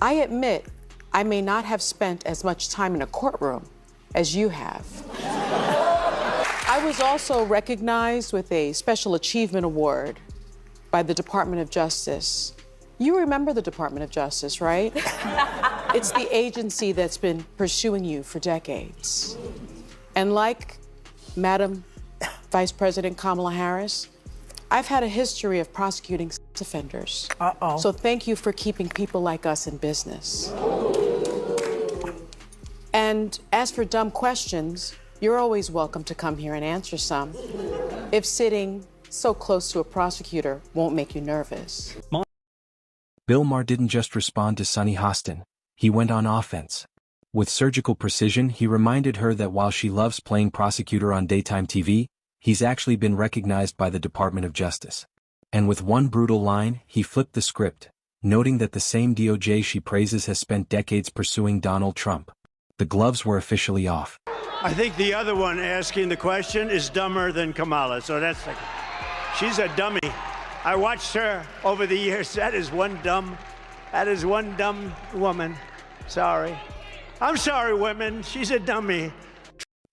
I admit I may not have spent as much time in a courtroom as you have. I was also recognized with a Special Achievement Award by the Department of Justice. You remember the Department of Justice, right? It's the agency that's been pursuing you for decades. And like Madam Vice President Kamala Harris, I've had a history of prosecuting sex offenders. So thank you for keeping people like us in business. And as for dumb questions, you're always welcome to come here and answer some, if sitting so close to a prosecutor won't make you nervous. Bill Maher didn't just respond to Sunny Hostin, he went on offense. With surgical precision, he reminded her that while she loves playing prosecutor on daytime TV, he's actually been recognized by the Department of Justice. And with one brutal line, he flipped the script, noting that the same DOJ she praises has spent decades pursuing Donald Trump. The gloves were officially off. I think the other one asking the question is dumber than Kamala, so she's a dummy. I watched her over the years. That is one dumb woman. Sorry. I'm sorry, women. She's a dummy.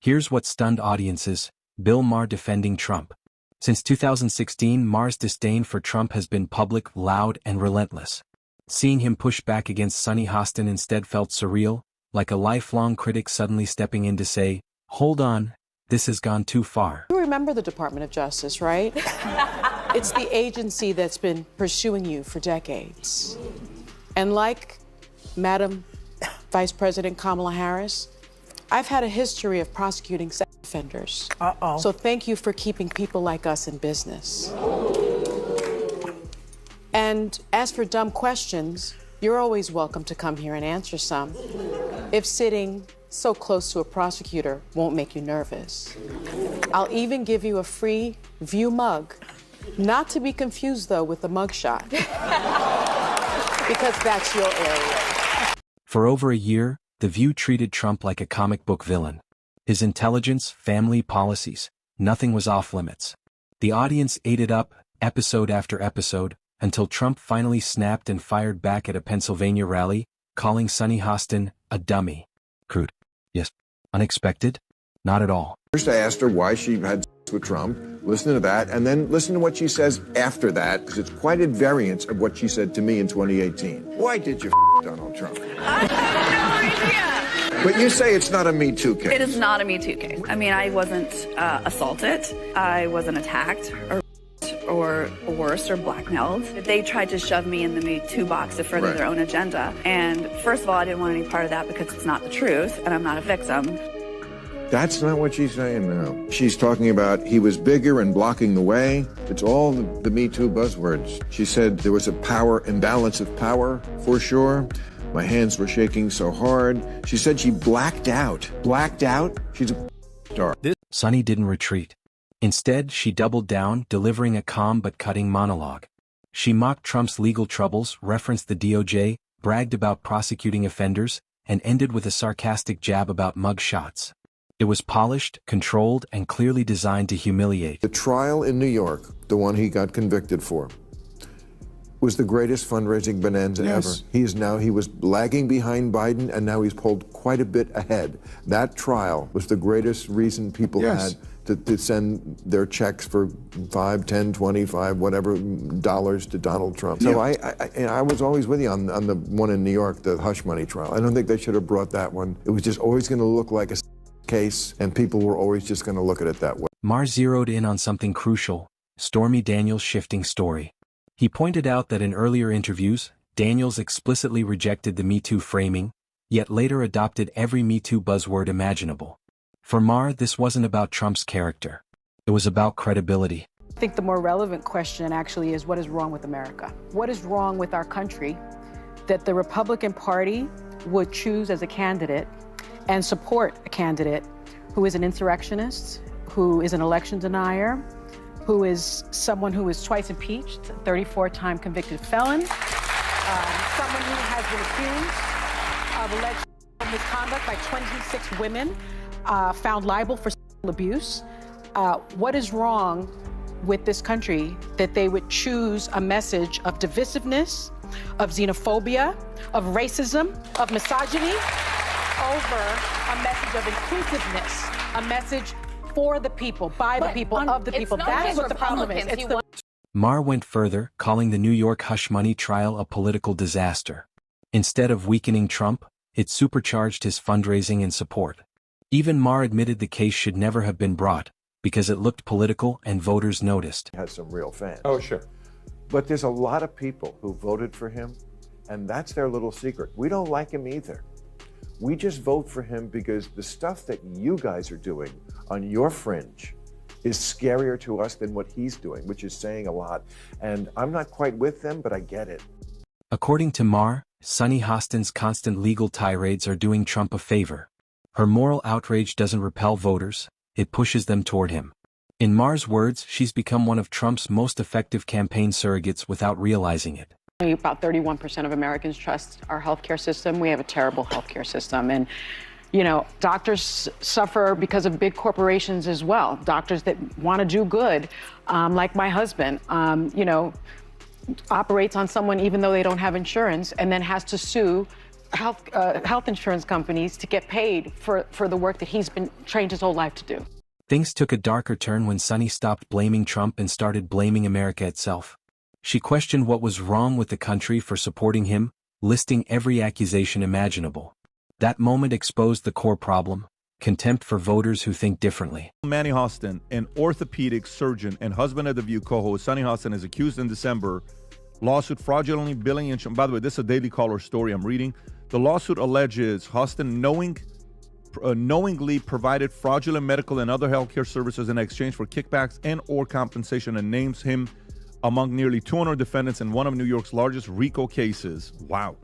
Here's what stunned audiences: Bill Maher defending Trump. Since 2016, Maher's disdain for Trump has been public, loud, and relentless. Seeing him push back against Sunny Hostin instead felt surreal, like a lifelong critic suddenly stepping in to say, "Hold on, this has gone too far." You remember the Department of Justice, right? It's the agency that's been pursuing you for decades. And like Madam Vice President Kamala Harris, I've had a history of prosecuting sex offenders. So thank you for keeping people like us in business. And as for dumb questions, you're always welcome to come here and answer some, if sitting so close to a prosecutor won't make you nervous. I'll even give you a free View mug, not to be confused, though, with the mugshot, because that's your area. For over a year, The View treated Trump like a comic book villain. His intelligence, family policies, nothing was off limits. The audience ate it up, episode after episode, until Trump finally snapped and fired back at a Pennsylvania rally, calling Sunny Hostin a dummy. Crude. Yes. Unexpected? Not at all. First I asked her why she had sex with Trump, listen to that, and then listen to what she says after that, because it's quite at variance of what she said to me in 2018. Why did you Donald Trump? I have no idea. But you say it's not a Me Too case. It is not a Me Too case. I mean, I wasn't assaulted. I wasn't attacked or worse, or blackmailed. They tried to shove me in the Me Too box to further their own agenda. And first of all, I didn't want any part of that because it's not the truth, and I'm not a victim. That's not what she's saying now. She's talking about he was bigger and blocking the way. It's all the Me Too buzzwords. She said there was a power imbalance of power, for sure. My hands were shaking so hard. She said she blacked out. Blacked out? She's a star. Sunny didn't retreat. Instead, she doubled down, delivering a calm but cutting monologue. She mocked Trump's legal troubles, referenced the DOJ, bragged about prosecuting offenders, and ended with a sarcastic jab about mug shots. It was polished, controlled, and clearly designed to humiliate. The trial in New York, the one he got convicted for, was the greatest fundraising bonanza ever. He was lagging behind Biden, and now he's pulled quite a bit ahead. That trial was the greatest reason people had to send their checks for $5, $10, $25, whatever dollars to Donald Trump. So I was always with you on the one in New York, the hush money trial. I don't think they should have brought that one. It was just always going to look like a case, and people were always just going to look at it that way. Maher zeroed in on something crucial: Stormy Daniels' shifting story. He pointed out that in earlier interviews, Daniels explicitly rejected the Me Too framing, yet later adopted every Me Too buzzword imaginable. For Maher, this wasn't about Trump's character. It was about credibility. I think the more relevant question actually is, what is wrong with America? What is wrong with our country that the Republican Party would choose as a candidate and support a candidate who is an insurrectionist, who is an election denier, who is someone who is twice impeached, 34-time convicted felon, someone who has been accused of alleged misconduct by 26 women, found liable for sexual abuse. What is wrong with this country that they would choose a message of divisiveness of xenophobia, of racism, of misogyny, over a message of inclusiveness, a message for the people, by the people, of the people. That is what the problem is. Maher went further, calling the New York hush money trial a political disaster. Instead of weakening Trump, it supercharged his fundraising and support. Even Maher admitted the case should never have been brought, because it looked political and voters noticed. He has some real fans. Oh, sure. But there's a lot of people who voted for him, and that's their little secret. We don't like him either. We just vote for him because the stuff that you guys are doing on your fringe is scarier to us than what he's doing, which is saying a lot. And I'm not quite with them, but I get it. According to Maher, Sunny Hostin's constant legal tirades are doing Trump a favor. Her moral outrage doesn't repel voters, it pushes them toward him. In Maher's words, she's become one of Trump's most effective campaign surrogates without realizing it. About 31% of Americans trust our healthcare system. We have a terrible healthcare system. And, you know, doctors suffer because of big corporations as well. Doctors that want to do good, like my husband, you know, operates on someone even though they don't have insurance and then has to sue health insurance companies to get paid for the work that he's been trained his whole life to do. Things took a darker turn when Sunny stopped blaming Trump and started blaming America itself. She questioned what was wrong with the country for supporting him, listing every accusation imaginable. That moment exposed the core problem: contempt for voters who think differently. Manny Hostin, an orthopedic surgeon and husband of The View co-host Sunny Hostin, is accused in December lawsuit fraudulently billing insurance. By the way, this is a Daily Caller story I'm reading. The lawsuit alleges Hostin knowingly provided fraudulent medical and other healthcare services in exchange for kickbacks and or compensation, and names him among nearly 200 defendants in one of New York's largest RICO cases. Wow.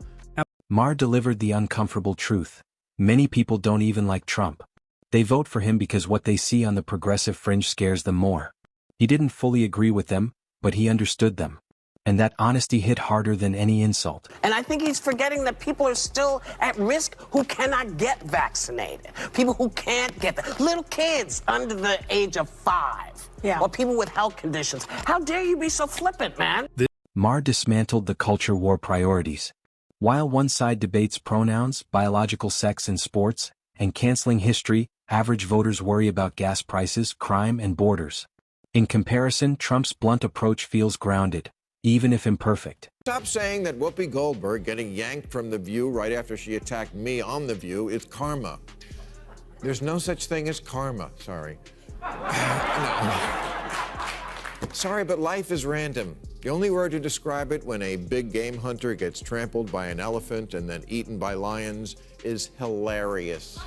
Maher delivered the uncomfortable truth. Many people don't even like Trump. They vote for him because what they see on the progressive fringe scares them more. He didn't fully agree with them, but he understood them. And that honesty hit harder than any insult. And I think he's forgetting that people are still at risk who cannot get vaccinated. People who can't get that. Little kids under the age of 5. Yeah. Or people with health conditions. How dare you be so flippant, man? Maher dismantled the culture war priorities. While one side debates pronouns, biological sex in sports, and canceling history, average voters worry about gas prices, crime, and borders. In comparison, Trump's blunt approach feels grounded, even if imperfect. Stop saying that Whoopi Goldberg getting yanked from The View right after she attacked me on The View is karma. There's no such thing as karma, sorry. Sorry, but life is random. The only word to describe it when a big game hunter gets trampled by an elephant and then eaten by lions is hilarious.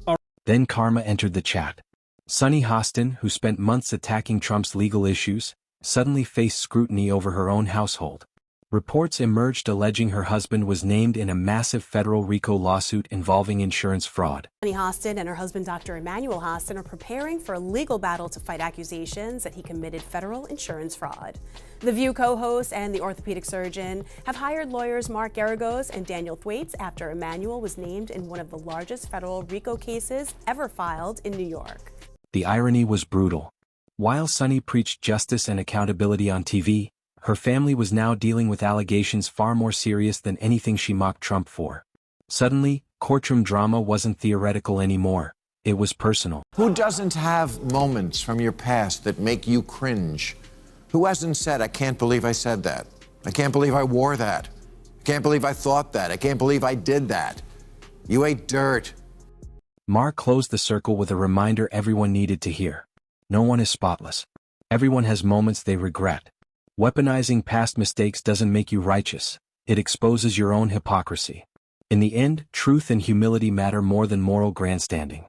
Then karma entered the chat. Sunny Hostin, who spent months attacking Trump's legal issues, suddenly faced scrutiny over her own household. Reports emerged alleging her husband was named in a massive federal RICO lawsuit involving insurance fraud. Sunny Hostin and her husband, Dr. Emmanuel Hostin, are preparing for a legal battle to fight accusations that he committed federal insurance fraud. The View co-host and the orthopedic surgeon have hired lawyers Mark Garagos and Daniel Thwaites after Emmanuel was named in one of the largest federal RICO cases ever filed in New York. The irony was brutal. While Sunny preached justice and accountability on TV, her family was now dealing with allegations far more serious than anything she mocked Trump for. Suddenly, courtroom drama wasn't theoretical anymore. It was personal. Who doesn't have moments from your past that make you cringe? Who hasn't said, I can't believe I said that? I can't believe I wore that. I can't believe I thought that. I can't believe I did that. You ate dirt. Maher closed the circle with a reminder everyone needed to hear. No one is spotless. Everyone has moments they regret. Weaponizing past mistakes doesn't make you righteous. It exposes your own hypocrisy. In the end, truth and humility matter more than moral grandstanding.